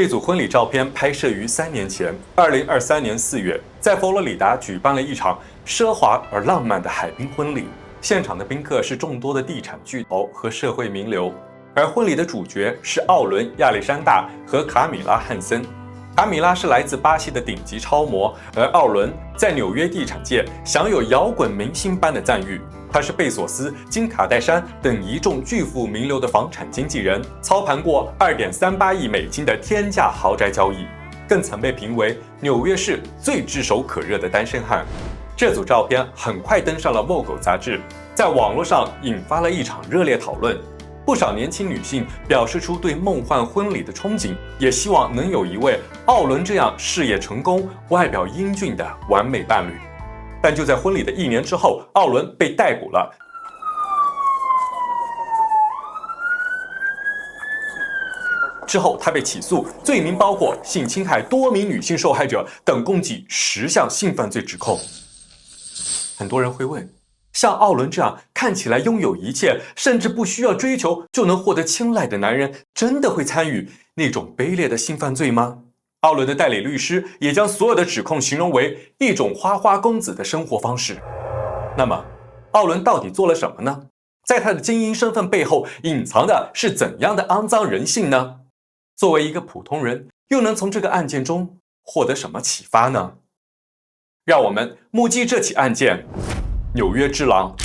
这组婚礼照片拍摄于3年前，2023年4月，在佛罗里达举办了一场奢华而浪漫的海滨婚礼。现场的宾客是众多的地产巨头和社会名流，而婚礼的主角是奥伦、亚历山大和卡米拉·汉森。卡米拉是来自巴西的顶级超模，而奥伦在纽约地产界享有摇滚明星般的赞誉。他是贝索斯、金卡戴珊等一众巨富名流的房产经纪人，操盘过2.38亿美金的天价豪宅交易，更曾被评为纽约市最炙手可热的单身汉。这组照片很快登上了 Vogue 杂志，在网络上引发了一场热烈讨论。不少年轻女性表示出对梦幻婚礼的憧憬，也希望能有一位奥伦这样事业成功、外表英俊的完美伴侣。但就在婚礼的1年之后，奥伦被逮捕了。之后，他被起诉，罪名包括性侵害多名女性受害者等共计10项性犯罪指控。很多人会问，像奥伦这样看起来拥有一切，甚至不需要追求就能获得青睐的男人，真的会参与那种卑劣的性犯罪吗？奥伦的代理律师也将所有的指控形容为一种花花公子的生活方式。那么，奥伦到底做了什么呢？在他的精英身份背后隐藏的是怎样的肮脏人性呢？作为一个普通人，又能从这个案件中获得什么启发呢？让我们目击这起案件——纽约之狼。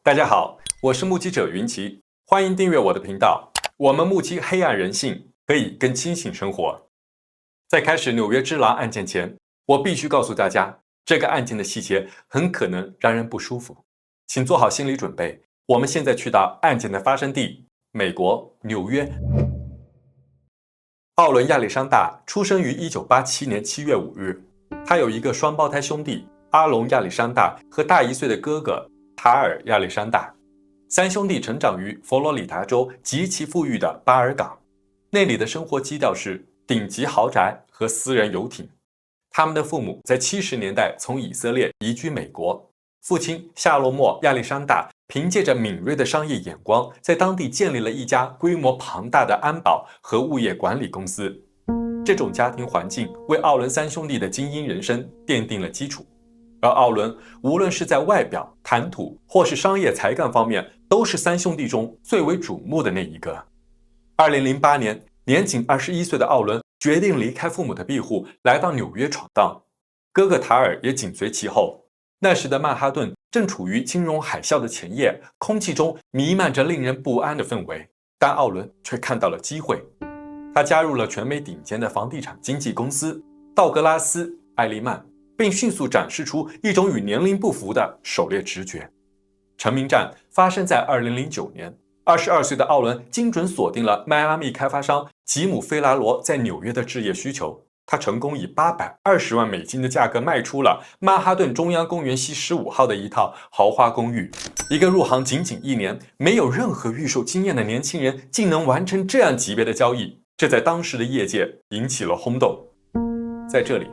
大家好，我是目击者云奇，欢迎订阅我的频道。我们目击黑暗人性，可以更清醒生活。在开始纽约之狼案件前，我必须告诉大家，这个案件的细节很可能让人不舒服，请做好心理准备。我们现在去到案件的发生地——美国纽约。奥伦·亚历山大出生于1987年7月5日，他有一个双胞胎兄弟阿隆·亚历山大和大1岁的哥哥塔尔·亚历山大。3兄弟成长于佛罗里达州极其富裕的巴尔港，那里的生活基调是顶级豪宅和私人游艇。他们的父母在70年代从以色列移居美国，父亲夏洛莫·亚历山大凭借着敏锐的商业眼光，在当地建立了一家规模庞大的安保和物业管理公司。这种家庭环境为奥伦3兄弟的精英人生奠定了基础。而奥伦无论是在外表、谈吐或是商业才干方面，都是3兄弟中最为瞩目的那一个。2008年，年仅21岁的奥伦决定离开父母的庇护，来到纽约闯荡。哥哥塔尔也紧随其后。那时的曼哈顿正处于金融海啸的前夜，空气中弥漫着令人不安的氛围，但奥伦却看到了机会。他加入了全美顶尖的房地产经纪公司道格拉斯·艾利曼，并迅速展示出一种与年龄不符的狩猎直觉。成名战发生在2009年，22岁的奥伦精准锁定了迈阿密开发商吉姆·菲拉罗在纽约的置业需求。他成功以820万美金的价格卖出了曼哈顿中央公园西15号的一套豪华公寓。一个入行仅1年、没有任何预售经验的年轻人，竟能完成这样级别的交易，这在当时的业界引起了轰动。在这里，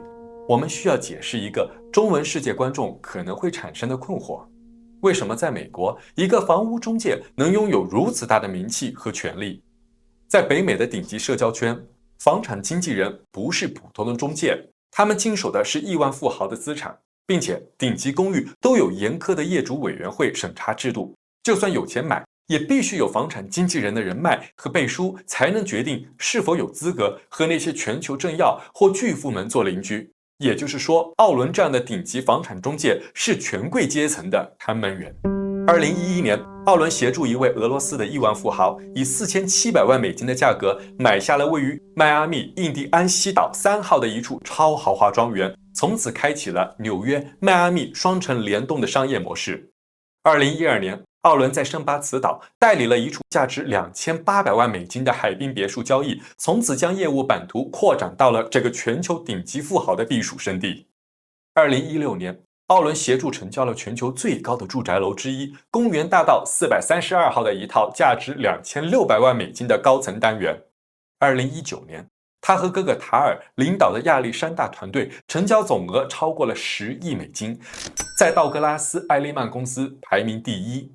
我们需要解释一个中文世界观众可能会产生的困惑：为什么在美国，一个房屋中介能拥有如此大的名气和权力？在北美的顶级社交圈，房产经纪人不是普通的中介，他们经手的是亿万富豪的资产，并且顶级公寓都有严苛的业主委员会审查制度，就算有钱买，也必须有房产经纪人的人脉和背书，才能决定是否有资格和那些全球政要或巨富们做邻居。也就是说，奥伦这样的顶级房产中介是权贵阶层的看门人。2011年，奥伦协助一位俄罗斯的亿万富豪，以4700万美金的价格买下了位于迈阿密印第安西岛3号的一处超豪华庄园，从此开启了纽约、迈阿密双城联动的商业模式。2012年，奥伦在圣巴茨岛代理了一处价值2800万美金的海滨别墅交易，从此将业务版图扩展到了这个全球顶级富豪的避暑胜地。2016年，奥伦协助成交了全球最高的住宅楼之一——公园大道432号的一套价值2600万美金的高层单元。2019年，他和哥哥塔尔领导的亚历山大团队成交总额超过了10亿美金，在道格拉斯·艾利曼公司排名第一。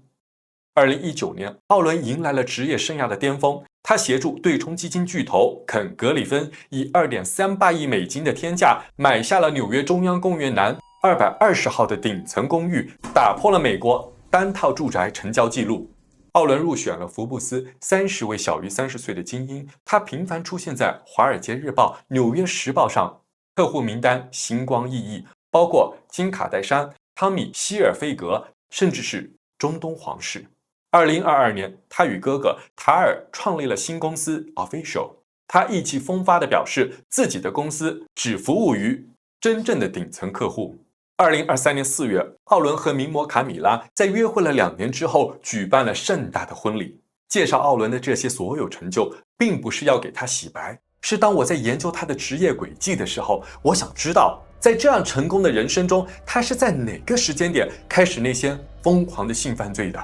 2019年，奥伦迎来了职业生涯的巅峰，他协助对冲基金巨头肯·格里芬以2.38亿美金的天价买下了纽约中央公园南220号的顶层公寓，打破了美国单套住宅成交纪录。奥伦入选了福布斯30位小于30岁的精英，他频繁出现在《华尔街日报》、《纽约时报》上，客户名单星光熠熠，包括金卡戴珊、汤米·希尔菲格，甚至是中东皇室。2022年，他与哥哥塔尔创立了新公司 Official。他意气风发地表示，自己的公司只服务于真正的顶层客户。2023年4月，奥伦和名模卡米拉在约会了2年之后，举办了盛大的婚礼。介绍奥伦的这些所有成就，并不是要给他洗白，是当我在研究他的职业轨迹的时候，我想知道，在这样成功的人生中，他是在哪个时间点开始那些疯狂的性犯罪的？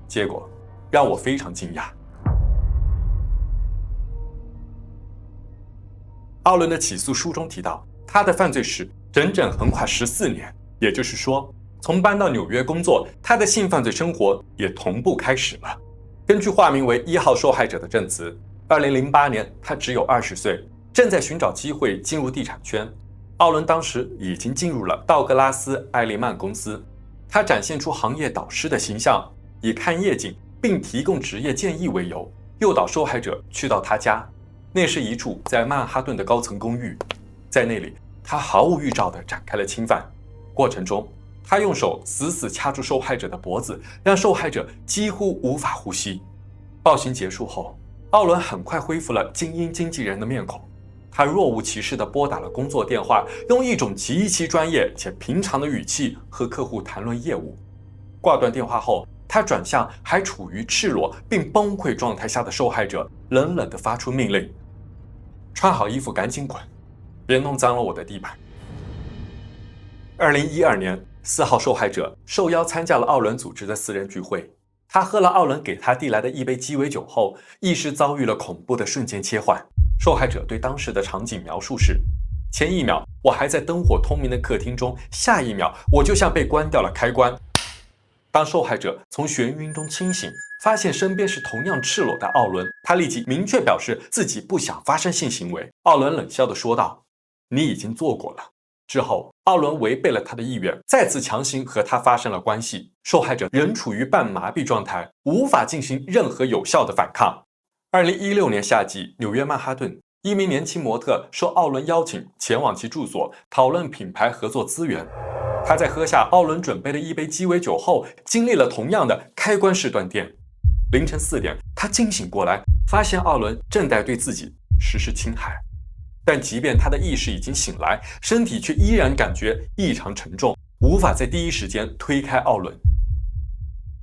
结果让我非常惊讶。奥伦的起诉书中提到，他的犯罪史整整横跨14年，也就是说，从搬到纽约工作，他的性犯罪生活也同步开始了。根据化名为1号受害者的证词，2008年他只有20岁，正在寻找机会进入地产圈。奥伦当时已经进入了道格拉斯·艾利曼公司，他展现出行业导师的形象，以看业绩并提供职业建议为由，诱导受害者去到他家。那是一处在曼哈顿的高层公寓，在那里，他毫无预兆地展开了侵犯。过程中，他用手死死掐住受害者的脖子，让受害者几乎无法呼吸。暴行结束后，奥伦很快恢复了精英经纪人的面孔。他若无其事地拨打了工作电话，用一种极其专业且平常的语气和客户谈论业务。挂断电话后，他转向还处于赤裸并崩溃状态下的受害者，冷冷地发出命令：穿好衣服赶紧滚，别弄脏了我的地板。2012年，4号受害者受邀参加了奥伦组织的私人聚会。他喝了奥伦给他递来的一杯鸡尾酒后，意识遭遇了恐怖的瞬间切换。受害者对当时的场景描述是：前一秒我还在灯火通明的客厅中，下一秒我就像被关掉了开关。当受害者从眩晕中清醒，发现身边是同样赤裸的奥伦，他立即明确表示自己不想发生性行为。奥伦冷笑地说道：你已经做过了。之后，奥伦违背了他的意愿，再次强行和他发生了关系。受害者仍处于半麻痹状态，无法进行任何有效的反抗。2016年夏季，纽约曼哈顿，一名年轻模特受奥伦邀请前往其住所讨论品牌合作资源。他在喝下奥伦准备的一杯鸡尾酒后，经历了同样的开关式断电。凌晨4点，他惊醒过来，发现奥伦正在对自己实施侵害。但即便他的意识已经醒来，身体却依然感觉异常沉重，无法在第一时间推开奥伦。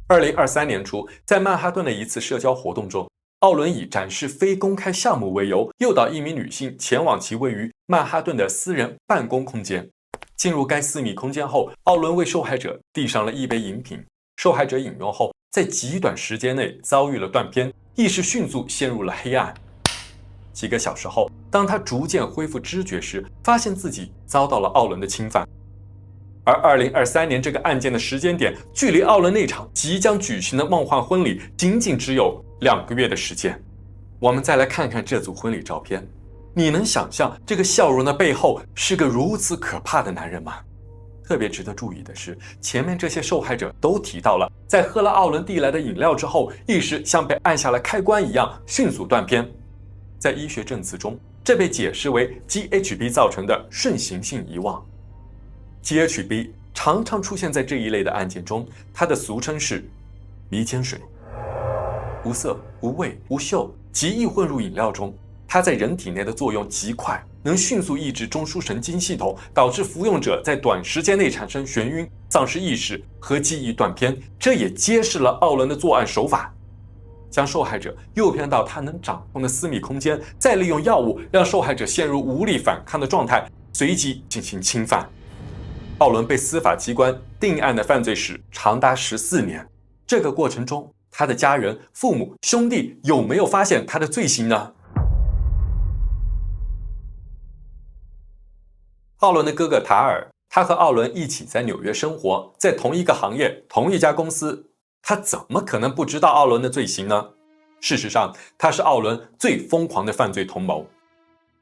2023年初，在曼哈顿的一次社交活动中，奥伦以展示非公开项目为由，诱导一名女性前往其位于曼哈顿的私人办公空间。进入该私密空间后，奥伦为受害者递上了一杯饮品。受害者饮用后，在极短时间内遭遇了断片，意识迅速陷入了黑暗。几个小时后，当他逐渐恢复知觉时，发现自己遭到了奥伦的侵犯。而2023年这个案件的时间点，距离奥伦那场即将举行的梦幻婚礼仅仅只有2个月的时间。我们再来看看这组婚礼照片，你能想象这个笑容的背后是个如此可怕的男人吗？特别值得注意的是，前面这些受害者都提到了，在喝了奥伦递来的饮料之后，意识像被按下了开关一样迅速断片。在医学证词中，这被解释为 GHB 造成的顺行性遗忘。GHB 常常出现在这一类的案件中，它的俗称是迷奸水。无色、无味、无嗅，极易混入饮料中。它在人体内的作用极快，能迅速抑制中枢神经系统，导致服用者在短时间内产生眩晕、丧失意识和记忆断片。这也揭示了奥伦的作案手法。将受害者诱骗到他能掌控的私密空间，再利用药物让受害者陷入无力反抗的状态，随即进行侵犯。奥伦被司法机关定案的犯罪史长达14年，这个过程中，他的家人、父母、兄弟有没有发现他的罪行呢？奥伦的哥哥塔尔，他和奥伦一起在纽约生活，在同一个行业、同一家公司，他怎么可能不知道奥伦的罪行呢？事实上，他是奥伦最疯狂的犯罪同谋。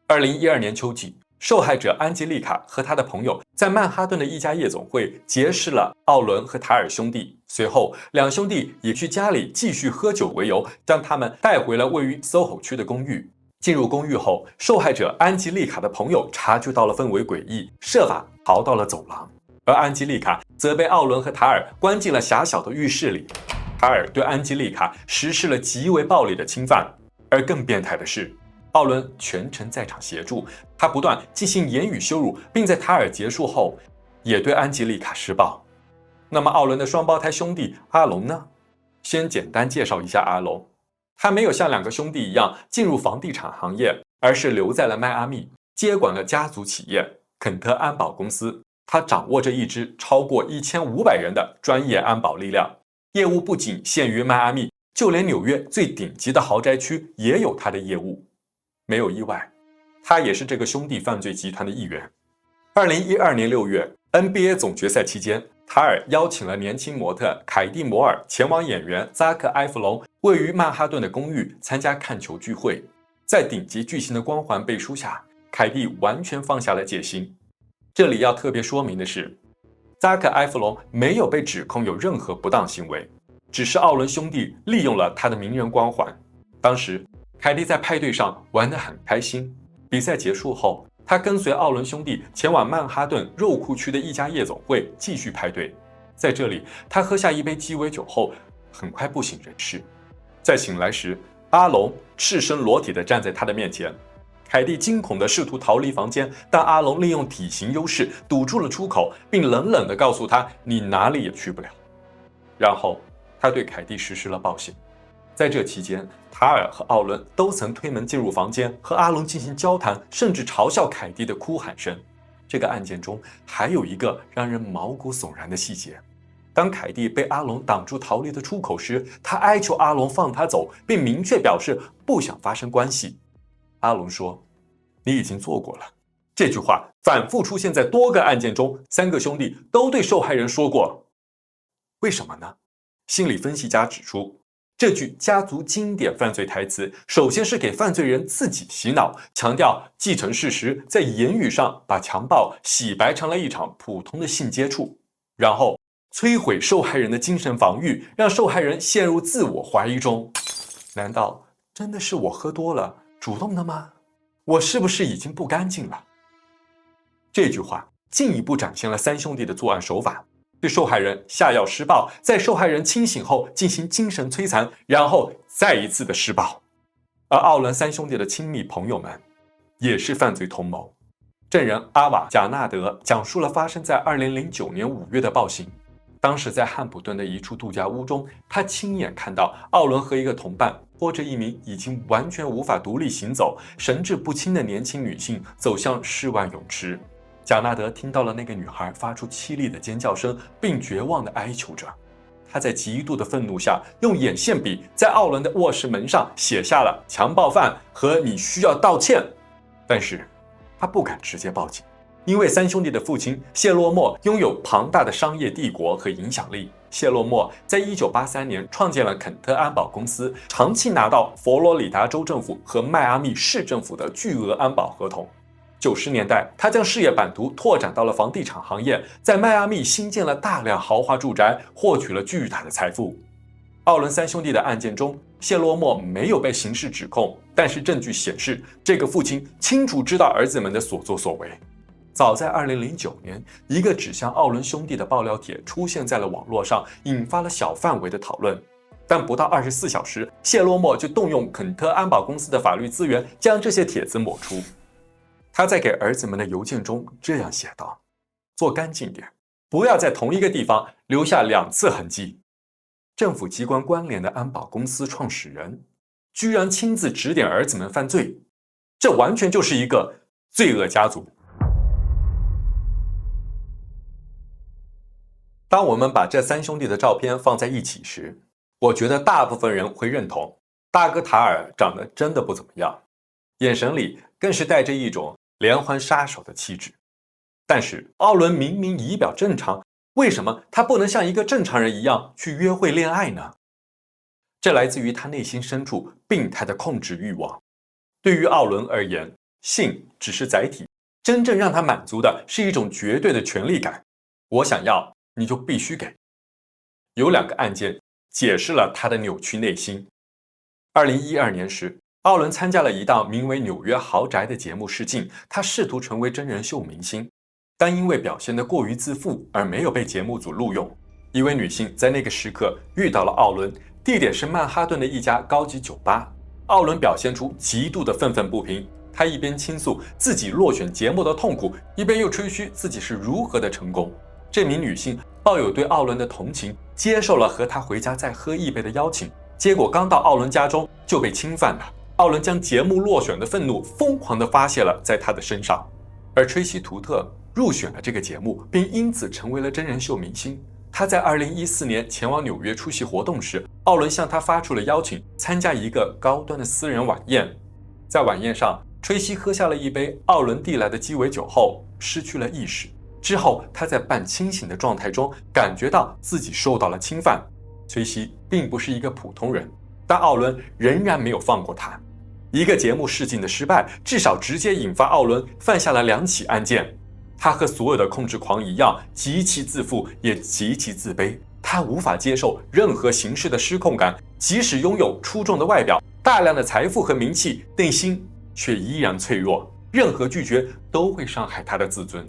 2012年秋季，受害者安吉丽卡和他的朋友在曼哈顿的一家夜总会结识了奥伦和塔尔兄弟，随后两兄弟以去家里继续喝酒为由，将他们带回了位于 SOHO 区的公寓。进入公寓后，受害者安吉丽卡的朋友察觉到了氛围诡异，设法逃到了走廊，而安吉丽卡则被奥伦和塔尔关进了狭小的浴室里。塔尔对安吉丽卡实施了极为暴力的侵犯，而更变态的是，奥伦全程在场协助，他不断进行言语羞辱，并在塔尔结束后也对安吉丽卡施暴。那么奥伦的双胞胎兄弟阿隆呢？先简单介绍一下阿隆。他没有像两个兄弟一样进入房地产行业，而是留在了迈阿密，接管了家族企业肯特安保公司。他掌握着一支超过1500人的专业安保力量，业务不仅限于迈阿密，就连纽约最顶级的豪宅区也有他的业务。没有意外，他也是这个兄弟犯罪集团的一员。2012年6月 NBA 总决赛期间，塔尔邀请了年轻模特凯蒂·摩尔前往演员扎克·埃弗隆位于曼哈顿的公寓参加看球聚会。在顶级巨星的光环背书下，凯蒂完全放下了戒心。这里要特别说明的是，扎克·埃弗隆没有被指控有任何不当行为，只是奥伦兄弟利用了他的名人光环。当时凯蒂在派对上玩得很开心，比赛结束后，他跟随奥伦兄弟前往曼哈顿肉库区的一家夜总会继续派对。在这里，他喝下一杯鸡尾酒后，很快不省人事。在醒来时，阿隆赤身裸体地站在他的面前。凯蒂惊恐地试图逃离房间，但阿隆利用体型优势堵住了出口，并冷冷地告诉他：“你哪里也去不了。”然后，他对凯蒂实施了暴行。在这期间，塔尔和奥伦都曾推门进入房间，和阿隆进行交谈，甚至嘲笑凯蒂的哭喊声。这个案件中还有一个让人毛骨悚然的细节：当凯蒂被阿隆挡住逃离的出口时，他哀求阿隆放他走，并明确表示不想发生关系。阿隆说：“你已经做过了。”这句话反复出现在多个案件中，三个兄弟都对受害人说过。为什么呢？心理分析家指出，这句家族经典犯罪台词，首先是给犯罪人自己洗脑，强调继承事实，在言语上把强暴洗白成了一场普通的性接触，然后摧毁受害人的精神防御，让受害人陷入自我怀疑中。难道真的是我喝多了主动的吗？我是不是已经不干净了？这句话进一步展现了三兄弟的作案手法。对受害人下药施暴，在受害人清醒后进行精神摧残，然后再一次的施暴。而奥伦三兄弟的亲密朋友们也是犯罪同谋。证人阿瓦·贾纳德讲述了发生在2009年5月的暴行。当时在汉普顿的一处度假屋中，他亲眼看到奥伦和一个同伴拖着一名已经完全无法独立行走、神志不清的年轻女性走向室外泳池。贾纳德听到了那个女孩发出凄厉的尖叫声，并绝望地哀求着。他在极度的愤怒下，用眼线笔在奥伦的卧室门上写下了“强暴犯”和“你需要道歉”。但是，他不敢直接报警，因为三兄弟的父亲谢洛莫拥有庞大的商业帝国和影响力。谢洛莫在1983年创建了肯特安保公司，长期拿到佛罗里达州政府和迈阿密市政府的巨额安保合同。90年代，他将事业版图拓展到了房地产行业，在迈阿密新建了大量豪华住宅，获取了巨大的财富。奥伦三兄弟的案件中，谢洛莫没有被刑事指控，但是证据显示，这个父亲清楚知道儿子们的所作所为。早在2009年，一个指向奥伦兄弟的爆料帖出现在了网络上，引发了小范围的讨论。但不到24小时，谢洛莫就动用肯特安保公司的法律资源，将这些帖子抹除。他在给儿子们的邮件中这样写道：“做干净点，不要在同一个地方留下2次痕迹。”政府机关关联的安保公司创始人，居然亲自指点儿子们犯罪，这完全就是一个罪恶家族。当我们把这三兄弟的照片放在一起时，我觉得大部分人会认同，大哥塔尔长得真的不怎么样，眼神里更是带着一种连环杀手的气质。但是奥伦明明仪表正常，为什么他不能像一个正常人一样去约会恋爱呢？这来自于他内心深处病态的控制欲望。对于奥伦而言，性只是载体，真正让他满足的是一种绝对的权力感。我想要，你就必须给。有2个案件解释了他的扭曲内心。2012年时，奥伦参加了一档名为《纽约豪宅》的节目试镜，他试图成为真人秀明星，但因为表现得过于自负而没有被节目组录用。一位女性在那个时刻遇到了奥伦，地点是曼哈顿的一家高级酒吧。奥伦表现出极度的愤愤不平，他一边倾诉自己落选节目的痛苦，一边又吹嘘自己是如何的成功。这名女性抱有对奥伦的同情，接受了和他回家再喝一杯的邀请，结果刚到奥伦家中就被侵犯了。奥伦将节目落选的愤怒疯狂地发泄了在他的身上，而吹西·图特入选了这个节目，并因此成为了真人秀明星。他在2014年前往纽约出席活动时，奥伦向他发出了邀请，参加一个高端的私人晚宴。在晚宴上，吹西喝下了一杯奥伦递来的鸡尾酒后，失去了意识。之后，他在半清醒的状态中感觉到自己受到了侵犯。崔西并不是一个普通人，但奥伦仍然没有放过他。一个节目试镜的失败，至少直接引发奥伦犯下了2起案件。他和所有的控制狂一样，极其自负，也极其自卑。他无法接受任何形式的失控感，即使拥有出众的外表、大量的财富和名气，内心却依然脆弱。任何拒绝都会伤害他的自尊。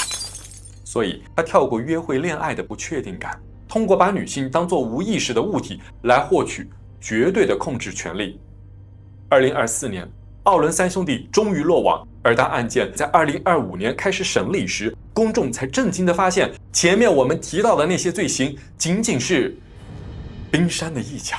所以，他跳过约会恋爱的不确定感，通过把女性当作无意识的物体来获取绝对的控制权力。2024年，奥伦3兄弟终于落网，而当案件在2025年开始审理时，公众才震惊地发现，前面我们提到的那些罪行仅仅是冰山的一角。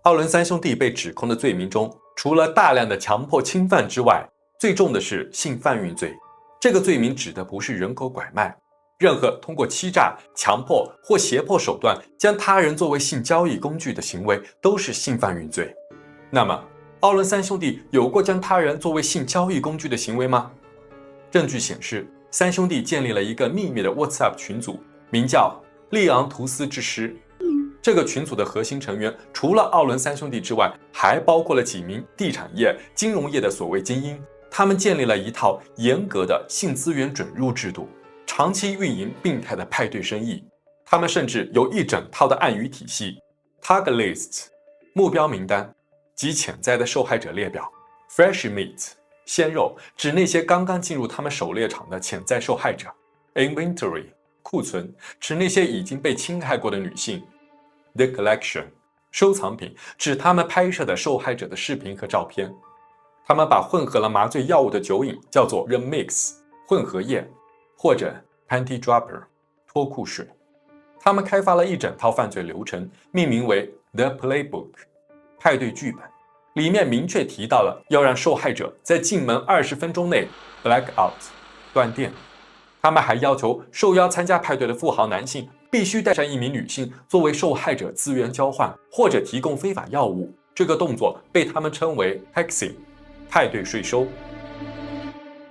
奥伦3兄弟被指控的罪名中，除了大量的强迫侵犯之外，最重的是性贩运罪。这个罪名指的不是人口拐卖，任何通过欺诈、强迫或胁迫手段将他人作为性交易工具的行为都是性贩运罪。那么，奥伦3兄弟有过将他人作为性交易工具的行为吗？证据显示，3兄弟建立了一个秘密的 WhatsApp 群组，名叫利昂图斯之师。这个群组的核心成员除了奥伦3兄弟之外，还包括了几名地产业、金融业的所谓精英。他们建立了一套严格的性资源准入制度，长期运营病态的派对生意。他们甚至有一整套的暗语体系 ：Target List 目标名单及潜在的受害者列表 ；Fresh Meat 鲜肉指那些刚刚进入他们狩猎场的潜在受害者 ；Inventory 库存指那些已经被侵害过的女性 ；The Collection 收藏品指他们拍摄的受害者的视频和照片。他们把混合了麻醉药物的酒饮叫做 The Mix 混合液，或者 Panty Dropper 脱裤水。他们开发了一整套犯罪流程，命名为 The Playbook 派对剧本，里面明确提到了要让受害者在进门20分钟内 black out 断电。他们还要求受邀参加派对的富豪男性必须带上一名女性作为受害者资源交换，或者提供非法药物。这个动作被他们称为 Hexing派对税收。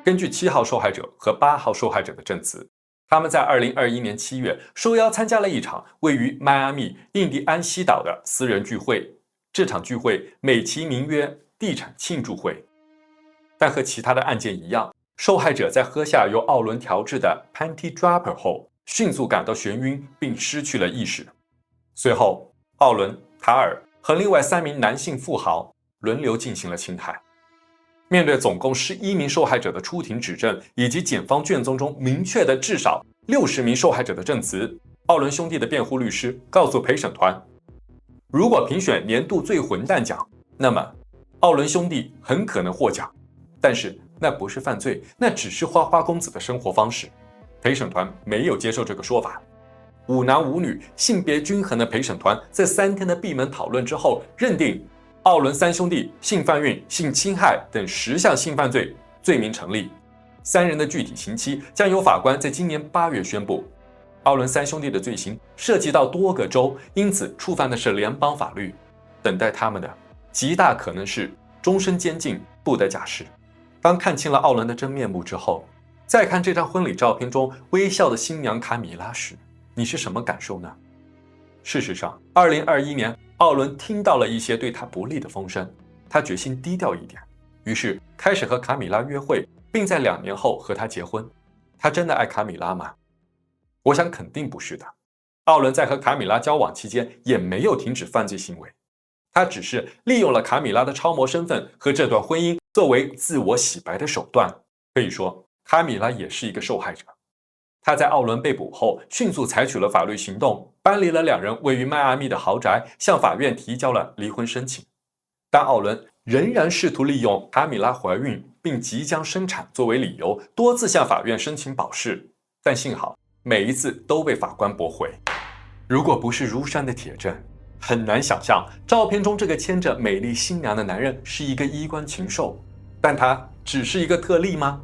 根据7号受害者和8号受害者的证词，他们在2021年7月受邀参加了一场位于迈阿密印第安西岛的私人聚会。这场聚会美其名曰地产庆祝会，但和其他的案件一样，受害者在喝下由奥伦调制的 Panty Dropper 后，迅速感到眩晕并失去了意识。随后，奥伦、塔尔和另外3名男性富豪轮流进行了侵害。面对总共11名受害者的出庭指证，以及检方卷宗中明确的至少60名受害者的证词，奥伦兄弟的辩护律师告诉陪审团，如果评选年度最混蛋奖，那么奥伦兄弟很可能获奖，但是那不是犯罪，那只是花花公子的生活方式。陪审团没有接受这个说法。5男5女性别均衡的陪审团在3天的闭门讨论之后，认定奥伦3兄弟性贩运、性侵害等10项性犯罪罪名成立。3人的具体刑期将由法官在今年8月宣布。奥伦3兄弟的罪行涉及到多个州，因此触犯的是联邦法律，等待他们的极大可能是终身监禁，不得假释。当看清了奥伦的真面目之后，再看这张婚礼照片中微笑的新娘卡米拉时，你是什么感受呢？事实上，2021年，奥伦听到了一些对他不利的风声，他决心低调一点，于是开始和卡米拉约会，并在2年后和她结婚。他真的爱卡米拉吗？我想肯定不是的。奥伦在和卡米拉交往期间也没有停止犯罪行为，他只是利用了卡米拉的超模身份和这段婚姻作为自我洗白的手段。可以说，卡米拉也是一个受害者。他在奥伦被捕后迅速采取了法律行动，搬离了2人位于迈阿密的豪宅，向法院提交了离婚申请。但奥伦仍然试图利用卡米拉怀孕并即将生产作为理由，多次向法院申请保释，但幸好每一次都被法官驳回。如果不是如山的铁证，很难想象照片中这个牵着美丽新娘的男人是一个衣冠禽兽。但他只是一个特例吗？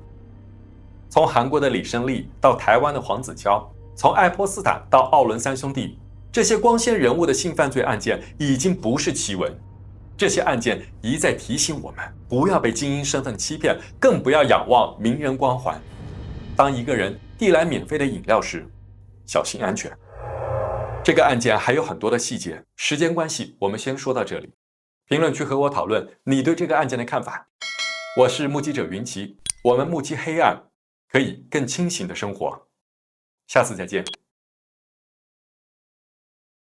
从韩国的李胜利到台湾的黄子佼，从爱泼斯坦到奥伦3兄弟，这些光鲜人物的性犯罪案件已经不是奇闻。这些案件一再提醒我们，不要被精英身份欺骗，更不要仰望名人光环。当一个人递来免费的饮料时，小心安全。这个案件还有很多的细节，时间关系，我们先说到这里。评论区和我讨论你对这个案件的看法。我是目击者云奇，我们目击黑暗，可以更清醒的生活。下次再见。